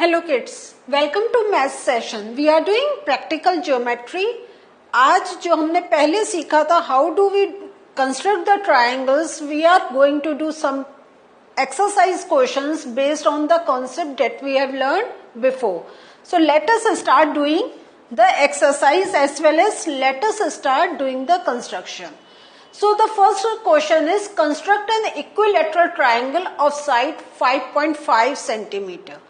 Hello kids, welcome to math session. We are doing practical geometry. आज जो हमने पहले सीखा था how do we construct the triangles, we are going to do some exercise questions based on the concept that we have learned before. So let us start doing the exercise as well as let us start doing the construction. So the first question is construct an equilateral triangle of side 5.5 centimeter.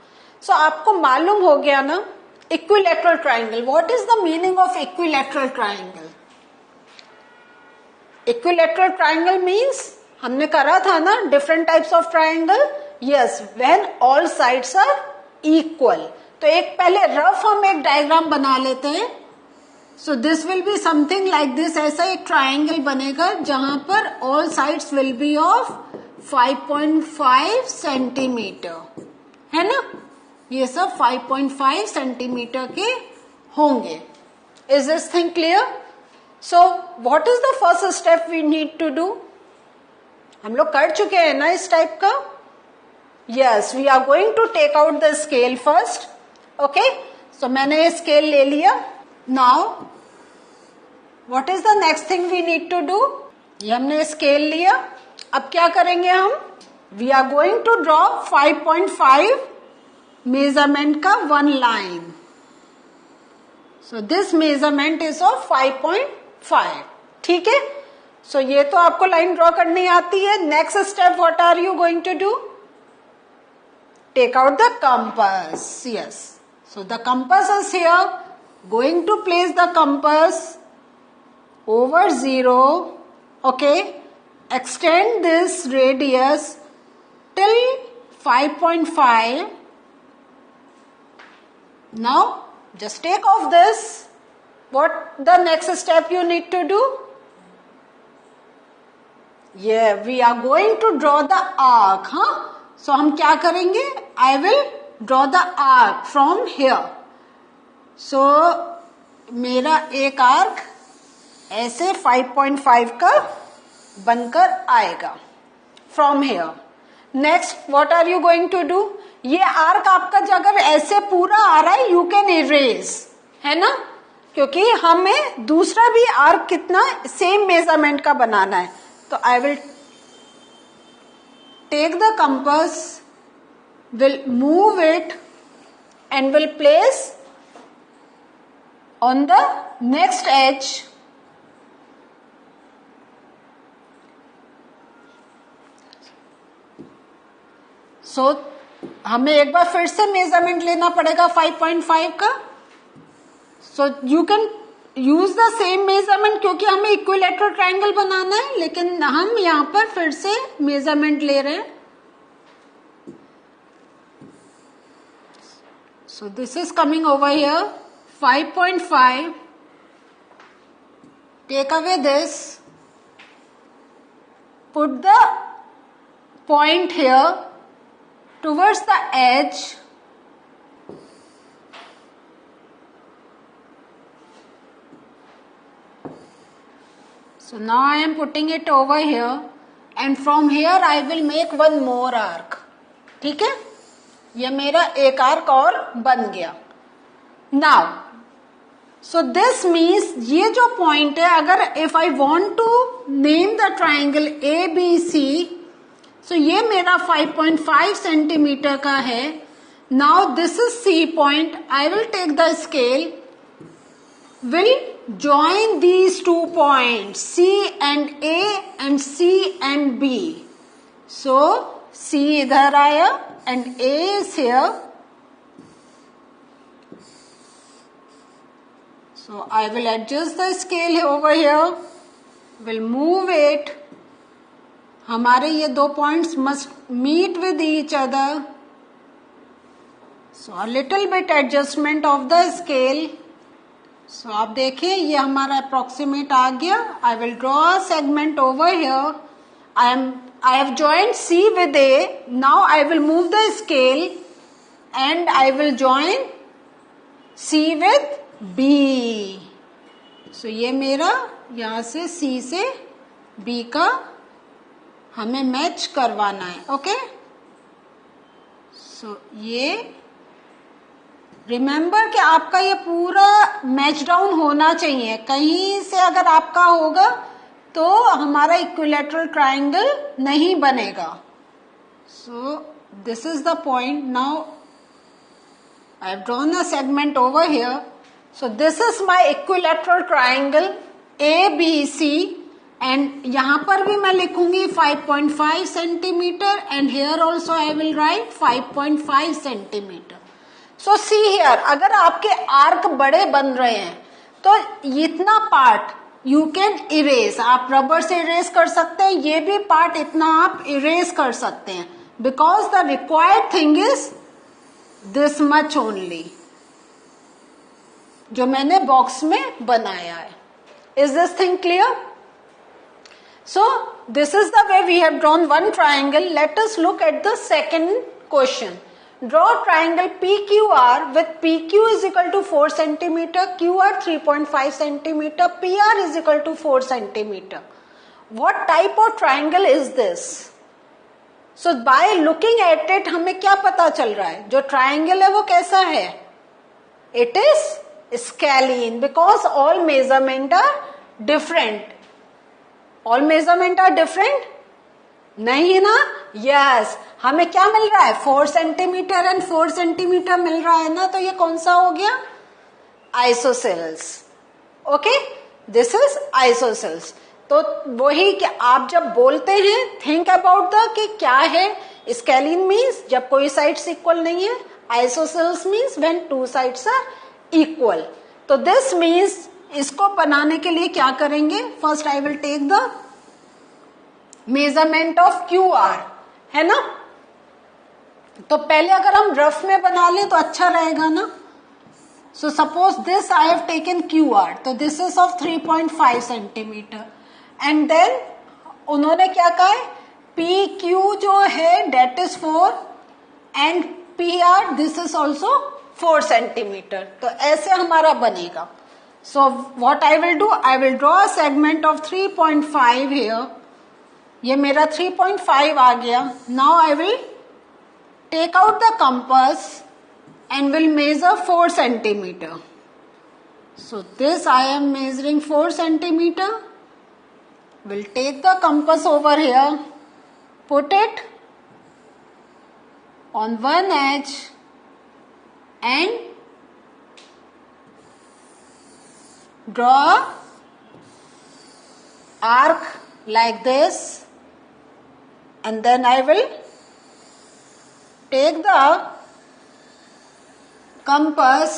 So आपको मालूम हो गया ना equilateral triangle. What is the meaning of equilateral triangle? Equilateral triangle means हमने करा था ना different types of triangle. Yes, when all sides are equal. तो एक पहले रफ हम एक डायग्राम बना लेते हैं. So this will be something like this. ऐसा एक ट्राइंगल बनेगा जहां पर all sides will be of 5.5 centimetre, है ना. ये सब 5.5 सेंटीमीटर के होंगे. Is this thing clear? So what is the first step we need to do? हम लोग कर चुके हैं ना इस टाइप का. Yes, we are going to take out the scale first. Okay, so मैंने ये स्केल ले लिया. Now what is the next thing we need to do? ये हमने स्केल लिया. अब क्या करेंगे हम? We are going to draw 5.5 measurement का one line. So this measurement is of 5.5. ठीक है. सो ये तो आपको लाइन ड्रॉ करनी आती है. Next step what are you going to do? Take out the compass. Yes, so the compass is here. Going to place the compass over 0. Okay, extend this radius till 5.5. Now just take off this. What the next step you need to do? Yeah, we are going to draw the arc. हाँ, so हम क्या करेंगे? I will draw the arc from here. So मेरा एक arc ऐसे 5.5 का बनकर आएगा from here. Next, what are you going to do? ये आर्क आपका अगर ऐसे पूरा आ रहा है, यू कैन इरेज, है ना, क्योंकि हमें दूसरा भी आर्क कितना सेम मेजरमेंट का बनाना है. तो I will take the compass, will move it and will place on the next edge. So हमें एक बार फिर से मेजरमेंट लेना पड़ेगा 5.5 का. So you can use the same measurement क्योंकि हमें इक्विलेटरल ट्रायंगल बनाना है, लेकिन हम यहां पर फिर से मेजरमेंट ले रहे हैं. So this is coming over here 5.5. Take away this, put the point here towards the edge. So now I am putting it over here and from here I will make one more arc. ठीक है, ये मेरा एक arc और बन गया. Now, so this means ये जो पॉइंट है, अगर if I want to name the triangle ABC, so ये मेरा 5.5 सेंटीमीटर का है. Now this is C point. I will take the scale, will join these two point C and A and C and B. So C इधर आया and A is here. So I will adjust the scale over here, will move it. हमारे ये दो points must meet with each other. So a little bit adjustment of the scale. So आप देखिए ये हमारा approximate आ गया. I will draw a segment over here. I have joined C with A. Now I will move the scale and I will join C with B. So ये मेरा यहां से C से B का हमें मैच करवाना है. ओके, सो ये रिमेंबर कि आपका ये पूरा मैच डाउन होना चाहिए, कहीं से अगर आपका होगा तो हमारा इक्विलैटरल ट्राइंगल नहीं बनेगा. सो this is the point. Now I have drawn a segment over here. So this is my equilateral triangle ABC and यहाँ पर भी मैं लिखूंगी 5.5 centimetre and here also I will write 5.5 centimetre. So see here, अगर आपके arc बड़े बन रहे हैं तो इतना पार्ट यू कैन इरेज, आप रबर से इरेज कर सकते हैं, ये भी पार्ट इतना आप इरेज कर सकते हैं, because the required thing is this much only, जो मैंने बॉक्स में बनाया है. Is this thing clear? So this is the way we have drawn one triangle. Let us look at the second question. Draw triangle PQR with PQ is equal to 4 centimeter, QR 3.5 centimeter, PR is equal to 4 centimeter. What type of triangle is this? So by looking at it हमें क्या पता चल रहा है? जो triangle है वो कैसा है? It is scalene because all measurement are different. All measurement are different? नहीं ना? यस, हमें क्या मिल रहा है? 4 सेंटीमीटर एंड 4 सेंटीमीटर मिल रहा है ना, तो ये कौन सा हो गया? Isosceles. Okay, this is isosceles. तो वही कि आप जब बोलते हैं थिंक अबाउट द कि क्या है. स्केलिन मीन्स जब कोई साइड्स इक्वल नहीं है, isosceles means when two sides are equal. तो दिस मीन्स इसको बनाने के लिए क्या करेंगे? First I will take the measurement of QR, है ना. तो पहले अगर हम रफ में बना लें तो अच्छा रहेगा ना. So suppose this I have taken QR, तो this is of 3.5 centimetre and then उन्होंने क्या कहा है? PQ जो है that is 4 and PR this is also 4 centimetre. तो ऐसे हमारा बनेगा. So what I will do, I will draw a segment of 3.5 here. ये मेरा 3.5 आ गया. Now I will take out the compass and will measure 4 centimetre. So this I am measuring 4 centimetre. Will take the compass over here, put it on one edge and draw arc like this, and then I will take the compass,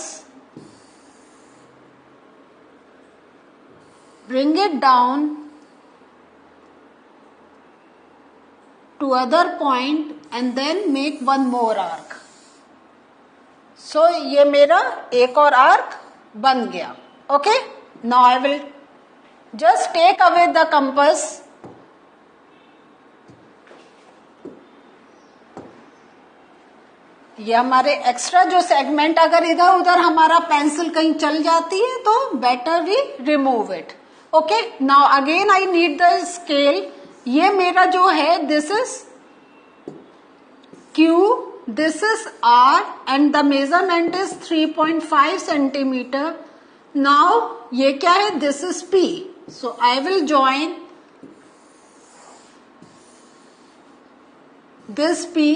bring it down to other point and then make one more arc. So ये मेरा एक और arc बन गया. Okay, now I will just take away the compass. ये हमारे extra जो segment, अगर इधर उधर हमारा पेंसिल कहीं चल जाती है तो better we remove it. Okay, now again I need the scale. ये मेरा जो है this is Q, this is R and the measurement is 3.5 centimeter. Now ये क्या है? This is P. So I will join this P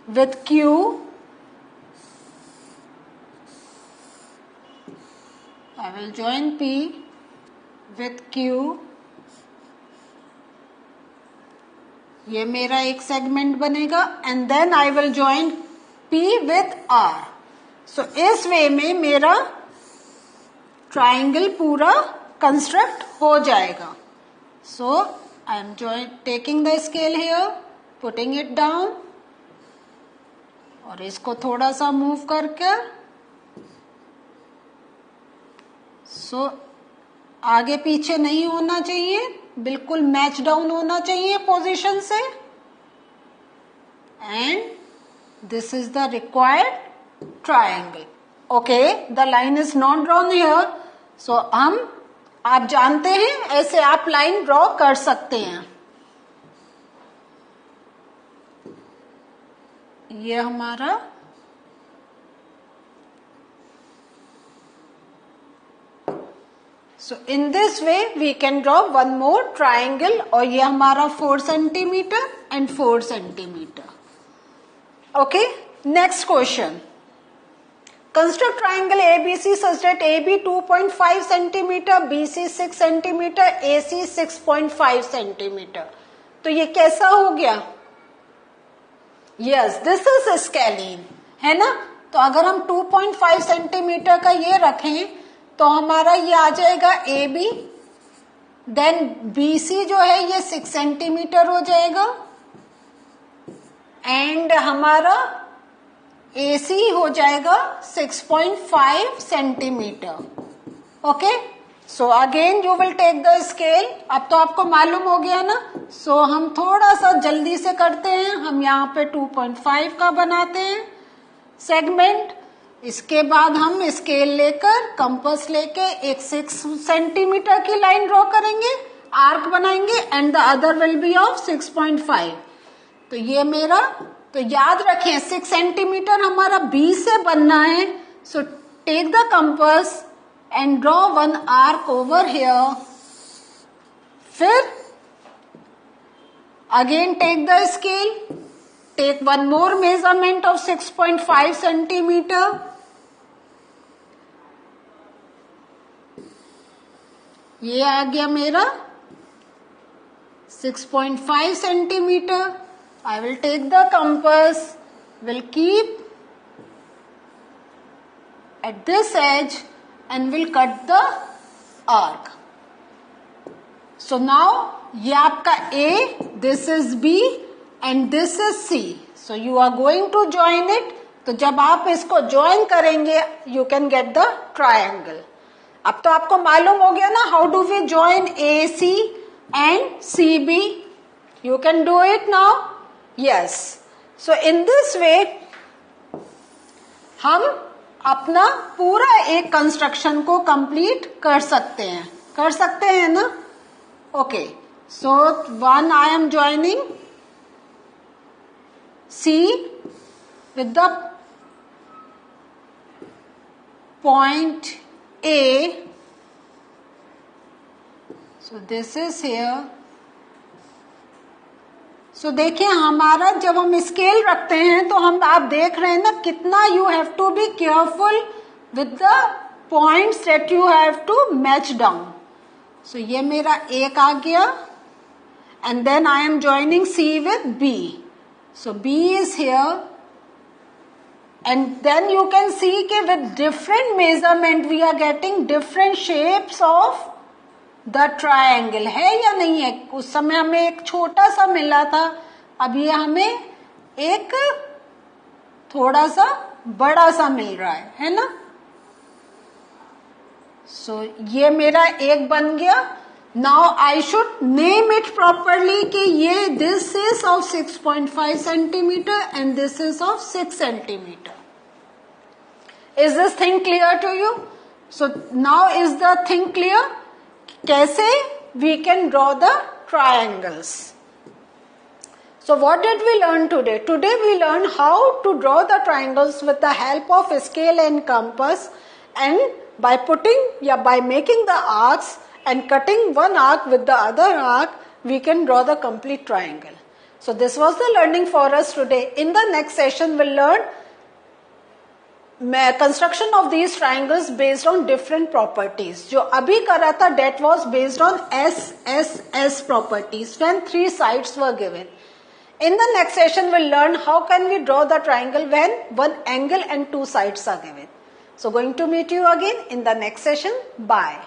with Q. I will join P with Q. ये मेरा एक सेगमेंट बनेगा and then I will join P with R. So इस way में मेरा ट्राइंगल पूरा कंस्ट्रक्ट हो जाएगा. So I am taking the scale here, putting it down और इसको थोड़ा सा मूव करके सो आगे पीछे नहीं होना चाहिए, बिल्कुल मैच डाउन होना चाहिए पोजीशन से. And this is the required triangle. Okay, the line is not drawn here. So आप जानते हैं ऐसे आप लाइन ड्रॉ कर सकते हैं. ये हमारा So in this way we can draw one more triangle और ये हमारा 4 centimetre and 4 centimetre. Okay, next question. Construct triangle ABC such that AB 2.5 centimeter, BC 6 centimeter, AC 6.5 centimeter. तो ये कैसा हो गया? Yes, this is scalene, है ना? तो अगर हम 2.5 सेंटीमीटर का ये रखें तो हमारा ये आ जाएगा AB, देन BC जो है ये 6 सेंटीमीटर हो जाएगा एंड हमारा AC हो जाएगा 6.5 centimetre. Okay, so again you will take the scale. अब तो आपको मालूम हो गया ना. सो हम थोड़ा सा जल्दी से करते हैं. हम यहाँ पे 2.5 का बनाते हैं सेगमेंट. इसके बाद हम स्केल लेकर कंपास लेके एक 6 सेंटीमीटर की लाइन ड्रॉ करेंगे, आर्क बनाएंगे and the other will be of 6.5. तो ये मेरा, तो याद रखें 6 सेंटीमीटर हमारा बी से बनना है. So take the compass and draw one arc over here. फिर again take the scale, take one more measurement of 6.5 centimetre. ये आ गया मेरा 6.5 centimetre. I will take the compass, will keep at this edge and will cut the arc. So now ये आपका A, this is B and this is C. So you are going to join it. तो जब आप इसको join करेंगे you can get the triangle. अब तो आपको मालूम हो गया ना how do we join AC and CB. You can do it now. Yes. So in this way हम अपना पूरा एक कंस्ट्रक्शन को कंप्लीट कर सकते हैं ना. Okay, so one I am joining C with the point A. So this is here. So देखिए हमारा जब हम स्केल रखते हैं तो हम, आप देख रहे हैं ना कितना you have to be careful with the points that you have to match down. So ये मेरा एक आ गया and then I am joining C with B. So B is here and then you can see कि with different measurement we are getting different shapes of the triangle. है या नहीं है? उस समय हमें एक छोटा सा मिला था, अब ये हमें एक थोड़ा सा बड़ा सा मिल रहा है ना. सो ये मेरा एक बन गया. Now I should name it properly कि ये this is of 6.5 centimetre and this is of 6 centimetre. Is this thing clear to you? So now is the thing clear कैसे we can draw the triangles. So what did we learn today? Today we learned how to draw the triangles with the help of scale and compass, and by making the arcs and cutting one arc with the other arc we can draw the complete triangle. So this was the learning for us today. In the next session we'll learn construction of these triangles based on different properties. जो अभी करा था that was based on SSS properties when 3 sides were given. In the next session we'll learn how can we draw the triangle when one angle and 2 sides are given. So going to meet you again in the next session. Bye.